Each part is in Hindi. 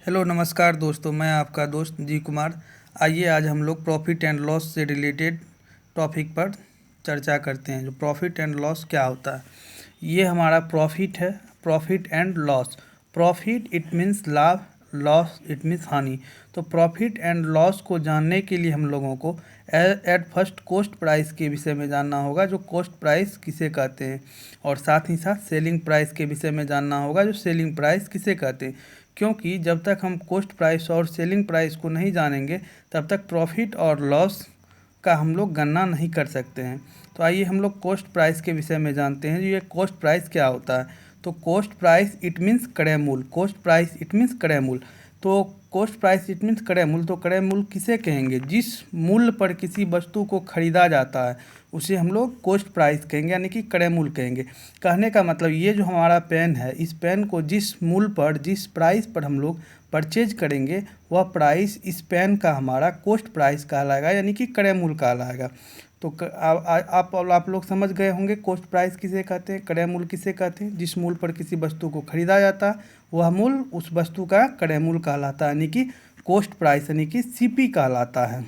हेलो नमस्कार दोस्तों, मैं आपका दोस्त जी कुमार। आइए आज हम लोग प्रॉफिट एंड लॉस से रिलेटेड टॉपिक पर चर्चा करते हैं। जो प्रॉफिट एंड लॉस क्या होता है, ये हमारा प्रॉफिट है। Profit and loss, profit it means लाभ, लॉस इट मीन्स हानि। तो प्रॉफिट एंड लॉस को जानने के लिए हम लोगों को एट फर्स्ट कॉस्ट प्राइस के विषय में जानना होगा, जो कॉस्ट प्राइस किसे कहते हैं, और साथ ही साथ सेलिंग प्राइस के विषय में जानना होगा, जो सेलिंग प्राइस किसे कहते हैं। क्योंकि जब तक हम कॉस्ट प्राइस और सेलिंग प्राइस को नहीं जानेंगे तब तक प्रॉफिट और लॉस का हम लोग गणना नहीं कर सकते हैं। तो आइए हम लोग कॉस्ट प्राइस के विषय में जानते हैं। ये कॉस्ट प्राइस क्या होता है। तो कॉस्ट प्राइस इट मीन्स क्रय मूल्य। कॉस्ट प्राइस इट मीन्स क्रय मूल्य। तो कॉस्ट प्राइस इट मीन्स क्रय मूल्य। तो क्रय मूल्य किसे कहेंगे? जिस मूल्य पर किसी वस्तु को खरीदा जाता है उसे हम लोग कॉस्ट प्राइस कहेंगे, यानी कि क्रय मूल्य कहेंगे। कहने का मतलब ये जो हमारा पेन है, इस पेन को जिस मूल्य पर, जिस प्राइस पर हम लोग परचेज करेंगे वह प्राइस इस पेन का हमारा कॉस्ट प्राइस कहलाएगा, यानी कि क्रय मूल्य कहलाएगा। तो आप लोग समझ गए होंगे कॉस्ट प्राइस किसे कहते हैं, क्रय मूल्य किसे कहते हैं। जिस मूल्य पर किसी वस्तु को खरीदा जाता है वह मूल्य उस वस्तु का क्रय मूल्य कहलाता है, यानी कि कॉस्ट प्राइस, यानी कि सीपी कहलाता है।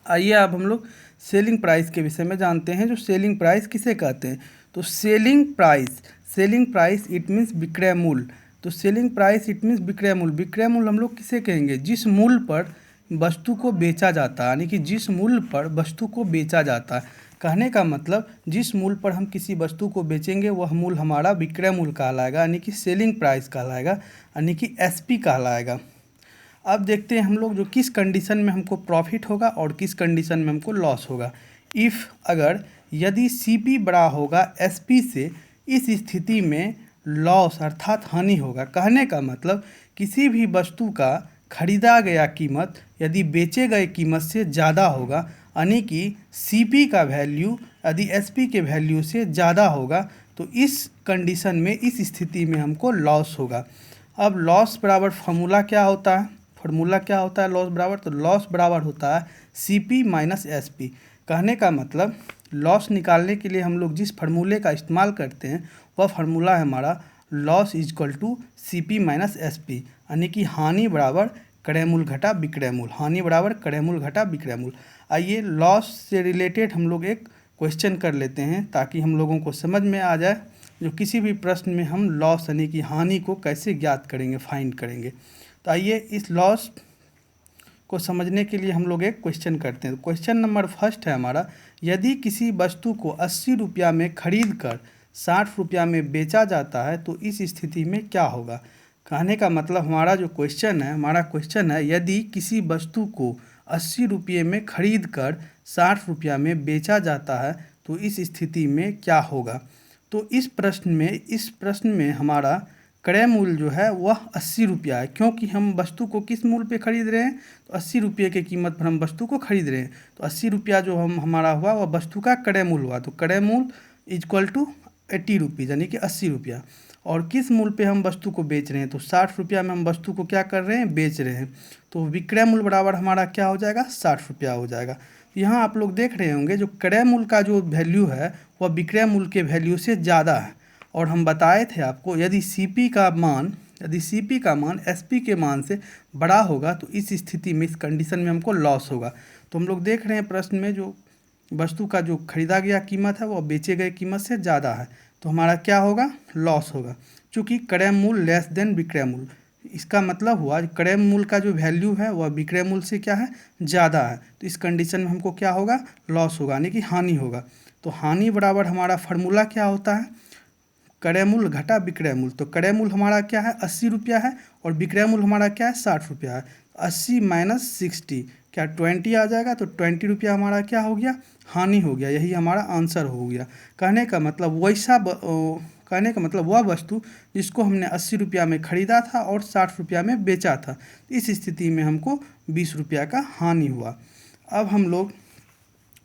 आइए अब हम लोग सेलिंग प्राइस के विषय में जानते हैं। जो सेलिंग प्राइस किसे कहते हैं, तो सेलिंग प्राइस इट मीन्स विक्रय मूल्य। तो सेलिंग प्राइस इट मीन्स विक्रय मूल्य। विक्रय मूल्य हम लोग किसे कहेंगे? जिस मूल्य पर वस्तु को बेचा जाता है, यानी कि जिस मूल्य पर वस्तु को बेचा जाता है। कहने का मतलब जिस मूल्य पर हम किसी वस्तु को बेचेंगे वह मूल्य हमारा विक्रय मूल्य कहलाएगा, यानी कि सेलिंग प्राइस कहलाएगा, यानी कि एसपी कहलाएगा। अब देखते हैं हम लोग जो किस कंडीशन में हमको प्रॉफिट होगा और किस कंडीशन में हमको लॉस होगा। अगर यदि सीपी बड़ा होगा एसपी से, इस स्थिति में लॉस अर्थात हानि होगा। कहने का मतलब किसी भी वस्तु का खरीदा गया कीमत यदि बेचे गए कीमत से ज़्यादा होगा, यानी कि सीपी का वैल्यू यदि एसपी के वैल्यू से ज़्यादा होगा, तो इस कंडीशन में, इस स्थिति में हमको लॉस होगा। अब लॉस बराबर फार्मूला क्या होता है? लॉस बराबर, तो लॉस बराबर होता है सीपी माइनस एसपी। कहने का मतलब लॉस निकालने के लिए हम लोग जिस फार्मूले का इस्तेमाल करते हैं वह फार्मूला है हमारा loss is equal to CP minus SP, यानी कि हानि बराबर क्रय मूल्य घटा विक्रय मूल्य। हानि बराबर क्रय मूल्य घटा विक्रय मूल्य। आइए लॉस से रिलेटेड हम लोग एक क्वेश्चन कर लेते हैं ताकि हम लोगों को समझ में आ जाए जो किसी भी प्रश्न में हम लॉस यानी कि हानि को कैसे ज्ञात करेंगे, फाइंड करेंगे। तो आइए इस लॉस को समझने के लिए हम लोग एक क्वेश्चन करते हैं। क्वेश्चन नंबर फर्स्ट है हमारा, यदि किसी वस्तु को 80 रुपया में खरीद कर 60 रुपया में बेचा जाता है तो इस स्थिति में क्या होगा। कहने का मतलब हमारा क्वेश्चन है यदि किसी वस्तु को 80 रुपये में खरीद कर 60 रुपया में बेचा जाता है तो इस स्थिति में क्या होगा। तो इस प्रश्न में हमारा क्रय मूल्य जो है वह 80 रुपया है, क्योंकि हम वस्तु को किस मूल्य पे खरीद रहे हैं, तो 80 रुपये के कीमत पर हम वस्तु को खरीद रहे हैं। तो 80 रुपया जो हमारा हुआ वह वस्तु का क्रय मूल्य हुआ। तो क्रय मूल्य इक्वल टू 80 रुपीज़, यानी कि 80 रुपया। और किस मूल्य पे हम वस्तु को बेच रहे हैं, तो 60 रुपया में हम वस्तु को क्या कर रहे हैं, बेच रहे हैं। तो विक्रय मूल्य बराबर हमारा क्या हो जाएगा, 60 रुपया हो जाएगा। यहाँ आप लोग देख रहे होंगे जो क्रय मूल्य का जो वैल्यू है वह विक्रय मूल्य के वैल्यू से ज़्यादा है। और हम बताए थे आपको यदि सीपी का मान एसपी के मान से बड़ा होगा तो इस स्थिति में, इस कंडीशन में हमको लॉस होगा। तो हम लोग देख रहे हैं प्रश्न में जो वस्तु का जो खरीदा गया कीमत है वह बेचे गए कीमत से ज़्यादा है, तो हमारा क्या होगा, लॉस होगा। चूँकि क्रय मूल्य लेस देन विक्रय मूल्य, इसका मतलब हुआ क्रय मूल्य का जो वैल्यू है वह विक्रय मूल्य से क्या है, ज़्यादा है। तो इस कंडीशन में हमको क्या होगा, लॉस होगा, यानी कि हानि होगा। तो हानि बराबर हमारा फार्मूला क्या होता है, क्रय मूल्य घटा विक्रय मूल्य। तो क्रय मूल्य हमारा क्या है, 80 रुपया है, और विक्रय मूल्य हमारा क्या है, 60 रुपया है। 80 माइनस 60 क्या 20 आ जाएगा। तो 20 रुपया हमारा क्या हो गया, हानि हो गया। यही हमारा आंसर हो गया। कहने का मतलब वह वस्तु जिसको हमने 80 रुपया में खरीदा था और 60 रुपया में बेचा था, इस स्थिति में हमको 20 रुपया का हानि हुआ। अब हम लोग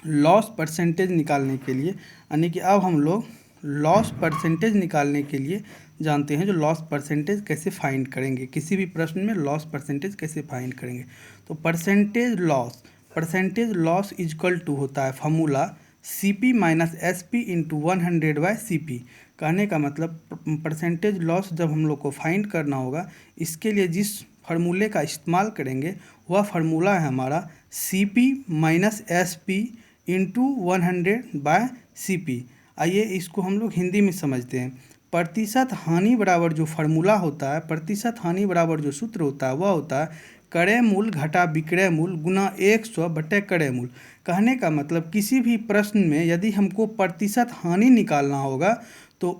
लॉस परसेंटेज निकालने के लिए, यानी कि अब हम लोग लॉस परसेंटेज निकालने के लिए जानते हैं जो लॉस परसेंटेज कैसे फाइंड करेंगे, किसी भी प्रश्न में लॉस परसेंटेज कैसे फाइंड करेंगे। तो परसेंटेज लॉस इजक्वल टू होता है formula CP minus SP into 100 bye CP. कहने का मतलब परसेंटेज लॉस जब हम लोग को फाइंड करना होगा, इसके लिए जिस फार्मूले का इस्तेमाल करेंगे वह फार्मूला है हमारा CP minus SP into 100/CP। आइए इसको हम लोग हिंदी में समझते हैं। प्रतिशत हानि बराबर जो फार्मूला होता है, प्रतिशत हानि बराबर जो सूत्र होता है वह होता है क्रय मूल्य घटा विक्रय मूल्य गुना 100 बटे क्रय मूल्य। कहने का मतलब किसी भी प्रश्न में यदि हमको प्रतिशत हानि निकालना होगा तो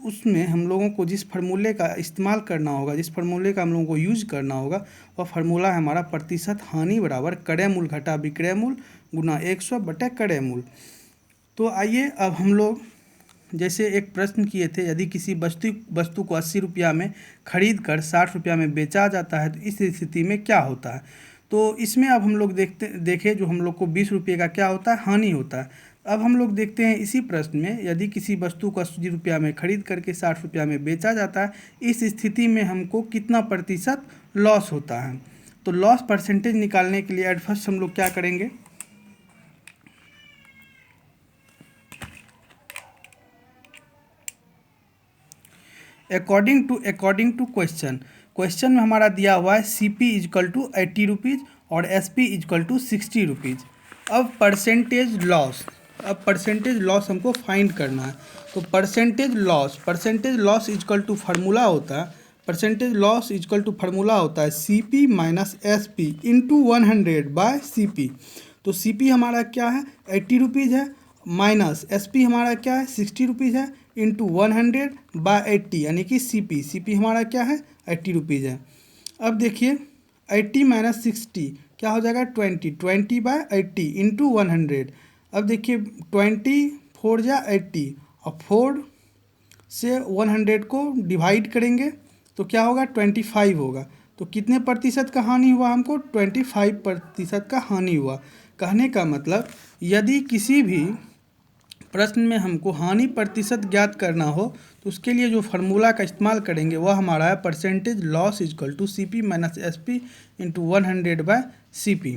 उसमें हम लोगों को जिस फार्मूले का इस्तेमाल करना होगा, जिस फार्मूले का हम लोगों को यूज करना होगा, वह फार्मूला है हमारा प्रतिशत हानि बराबर क्रय मूल्य घटा विक्रय मूल्य गुना 100 बटे क्रय मूल्य। तो आइए अब हम लोग जैसे एक प्रश्न किए थे, यदि किसी वस्तु को 80 रुपया में खरीद कर 60 रुपया में बेचा जाता है तो इस स्थिति में क्या होता है। तो इसमें अब हम लोग देखें जो हम लोग को 20 रुपये का क्या होता है, हानि होता है। अब हम लोग देखते हैं इसी प्रश्न में, यदि किसी वस्तु को 80 रुपया में खरीद करके 60 रुपया में बेचा जाता है, इस स्थिति में हमको कितना प्रतिशत लॉस होता है। तो लॉस परसेंटेज निकालने के लिए एट फर्स्ट हम लोग क्या करेंगे, अकॉर्डिंग टू क्वेश्चन में हमारा दिया हुआ है CP इजकल टू 80 रुपीज़ और SP इजकल टू 60 रुपीज़। अब परसेंटेज लॉस हमको फाइंड करना है। तो percentage loss is equal to formula होता है, CP minus SP into 100/CP। तो CP हमारा क्या है, 80 रुपीज़ है, माइनस SP हमारा क्या है, 60 रुपीज़ है, इंटू 100/80 यानी कि CP हमारा क्या है, 80 रुपीज़ है। अब देखिए 80 माइनस 60 क्या हो जाएगा, 20/80 इंटू 100। अब देखिए 20 4 जा 80 और 4 से 100 को डिवाइड करेंगे तो क्या होगा, 25 होगा। तो कितने प्रतिशत का हानि हुआ हमको, 25% का हानि हुआ। कहने का मतलब यदि किसी भी प्रश्न में हमको हानि प्रतिशत ज्ञात करना हो तो उसके लिए जो फार्मूला का इस्तेमाल करेंगे वह हमारा है percentage loss is equal to CP minus SP into 100/CP।